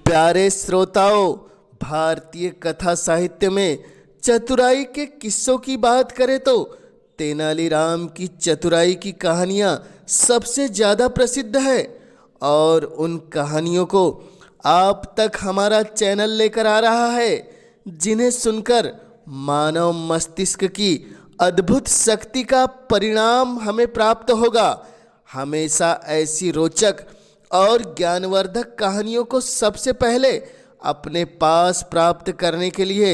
प्यारे श्रोताओं, भारतीय कथा साहित्य में चतुराई के किस्सों की बात करें तो तेनालीराम की चतुराई की कहानियाँ सबसे ज़्यादा प्रसिद्ध है और उन कहानियों को आप तक हमारा चैनल लेकर आ रहा है, जिन्हें सुनकर मानव मस्तिष्क की अद्भुत शक्ति का परिणाम हमें प्राप्त होगा। हमेशा ऐसी रोचक और ज्ञानवर्धक कहानियों को सबसे पहले अपने पास प्राप्त करने के लिए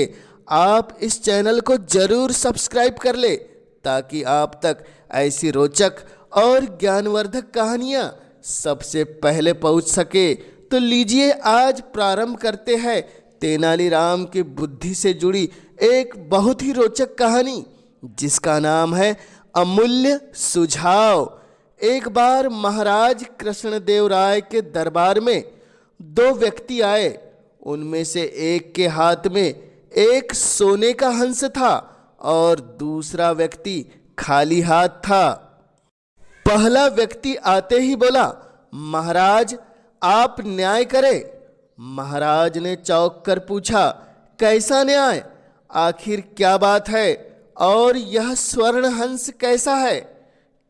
आप इस चैनल को जरूर सब्सक्राइब कर ले, ताकि आप तक ऐसी रोचक और ज्ञानवर्धक कहानियाँ सबसे पहले पहुँच सके। तो लीजिए आज प्रारंभ करते हैं तेनालीराम की बुद्धि से जुड़ी एक बहुत ही रोचक कहानी, जिसका नाम है अमूल्य सुझाव। एक बार महाराज कृष्णदेव राय के दरबार में दो व्यक्ति आए। उनमें से एक के हाथ में एक सोने का हंस था और दूसरा व्यक्ति खाली हाथ था। पहला व्यक्ति आते ही बोला, महाराज आप न्याय करें। महाराज ने चौंक कर पूछा, कैसा न्याय? आखिर क्या बात है? और यह स्वर्ण हंस कैसा है?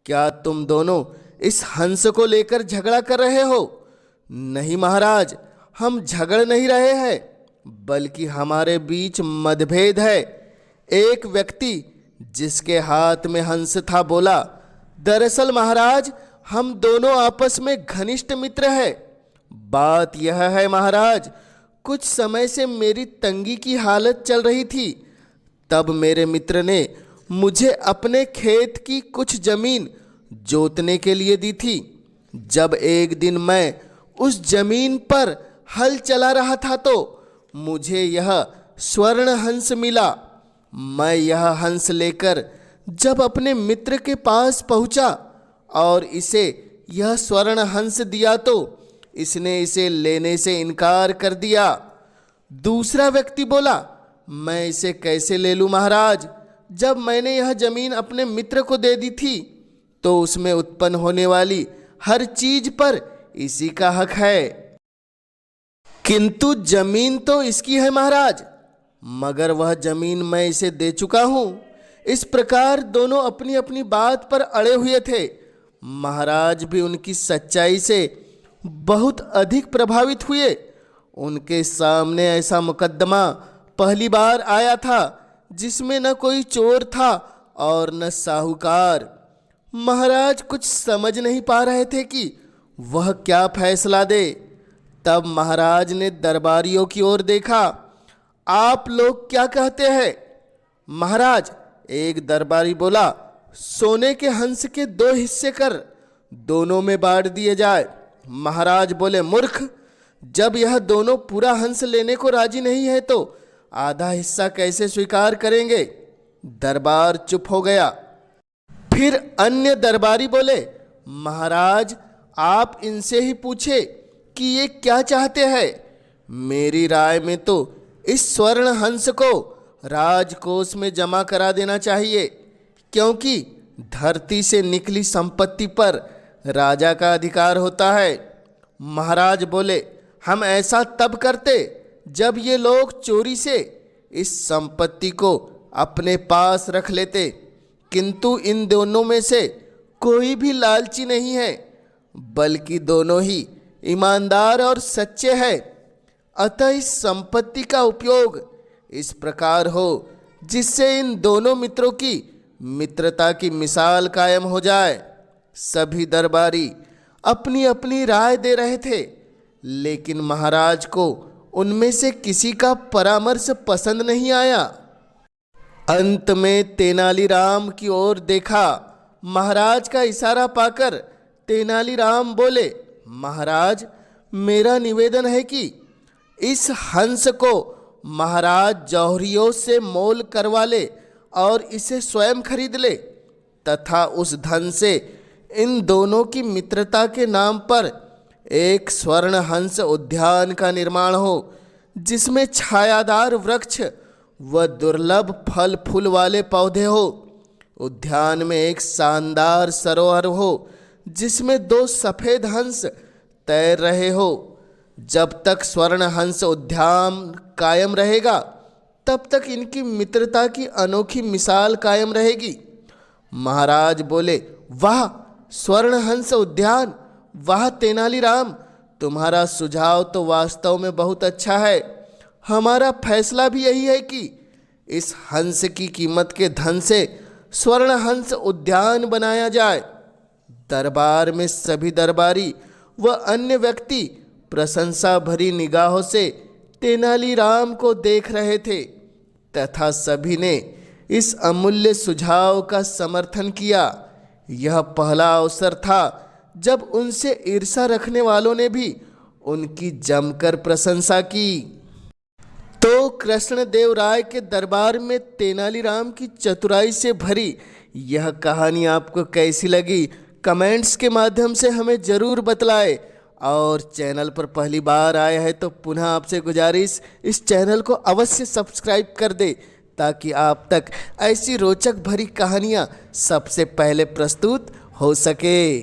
क्या तुम दोनों इस हंस को लेकर झगड़ा कर रहे हो? नहीं महाराज, हम झगड़ नहीं रहे हैं, बल्कि हमारे बीच मतभेद है। एक व्यक्ति जिसके हाथ में हंस था बोला, दरअसल महाराज हम दोनों आपस में घनिष्ठ मित्र हैं। बात यह है महाराज, कुछ समय से मेरी तंगी की हालत चल रही थी। तब मेरे मित्र ने मुझे अपने खेत की कुछ जमीन जोतने के लिए दी थी। जब एक दिन मैं उस जमीन पर हल चला रहा था तो मुझे यह स्वर्ण हंस मिला। मैं यह हंस लेकर जब अपने मित्र के पास पहुंचा और इसे यह स्वर्ण हंस दिया तो इसने इसे लेने से इनकार कर दिया। दूसरा व्यक्ति बोला, मैं इसे कैसे ले लूं महाराज? जब मैंने यह जमीन अपने मित्र को दे दी थी तो उसमें उत्पन्न होने वाली हर चीज पर इसी का हक है। किंतु जमीन तो इसकी है महाराज, मगर वह जमीन मैं इसे दे चुका हूं। इस प्रकार दोनों अपनी अपनी बात पर अड़े हुए थे। महाराज भी उनकी सच्चाई से बहुत अधिक प्रभावित हुए। उनके सामने ऐसा मुकद्दमा पहली बार आया था जिसमें न कोई चोर था और न साहूकार। महाराज कुछ समझ नहीं पा रहे थे कि वह क्या फैसला दे। तब महाराज ने दरबारियों की ओर देखा। आप लोग क्या कहते हैं? महाराज, एक दरबारी बोला, सोने के हंस के 2 हिस्से कर दोनों में बांट दिए जाए। महाराज बोले, मूर्ख, जब यह दोनों पूरा हंस लेने को राजी नहीं है तो आधा हिस्सा कैसे स्वीकार करेंगे? दरबार चुप हो गया। फिर अन्य दरबारी बोले, महाराज आप इनसे ही पूछे कि ये क्या चाहते हैं। मेरी राय में तो इस स्वर्ण हंस को राजकोष में जमा करा देना चाहिए, क्योंकि धरती से निकली संपत्ति पर राजा का अधिकार होता है। महाराज बोले, हम ऐसा तब करते जब ये लोग चोरी से इस संपत्ति को अपने पास रख लेते, किंतु इन दोनों में से कोई भी लालची नहीं है, बल्कि दोनों ही ईमानदार और सच्चे हैं। अतः इस संपत्ति का उपयोग इस प्रकार हो जिससे इन दोनों मित्रों की मित्रता की मिसाल कायम हो जाए। सभी दरबारी अपनी अपनी राय दे रहे थे, लेकिन महाराज को उनमें से किसी का परामर्श पसंद नहीं आया। अंत में तेनालीराम की ओर देखा। महाराज का इशारा पाकर तेनालीराम बोले, महाराज मेरा निवेदन है कि इस हंस को महाराज जौहरियों से मोल करवा ले और इसे स्वयं खरीद ले, तथा उस धन से इन दोनों की मित्रता के नाम पर एक स्वर्ण हंस उद्यान का निर्माण हो, जिसमें छायादार वृक्ष व दुर्लभ फल फूल वाले पौधे हो। उद्यान में एक शानदार सरोवर हो जिसमें 2 सफ़ेद हंस तैर रहे हो। जब तक स्वर्ण हंस उद्यान कायम रहेगा तब तक इनकी मित्रता की अनोखी मिसाल कायम रहेगी। महाराज बोले, वाह स्वर्ण हंस उद्यान, वाह तेनालीराम, तुम्हारा सुझाव तो वास्तव में बहुत अच्छा है। हमारा फैसला भी यही है कि इस हंस की कीमत के धन से स्वर्ण हंस उद्यान बनाया जाए। दरबार में सभी दरबारी व अन्य व्यक्ति प्रशंसा भरी निगाहों से तेनालीराम को देख रहे थे तथा सभी ने इस अमूल्य सुझाव का समर्थन किया। यह पहला अवसर था जब उनसे ईर्ष्या रखने वालों ने भी उनकी जमकर प्रशंसा की। तो कृष्णदेव राय के दरबार में तेनालीराम की चतुराई से भरी यह कहानी आपको कैसी लगी, कमेंट्स के माध्यम से हमें ज़रूर बतलाएं। और चैनल पर पहली बार आया है तो पुनः आपसे गुजारिश, इस चैनल को अवश्य सब्सक्राइब कर दे ताकि आप तक ऐसी रोचक भरी कहानियाँ सबसे पहले प्रस्तुत हो सके।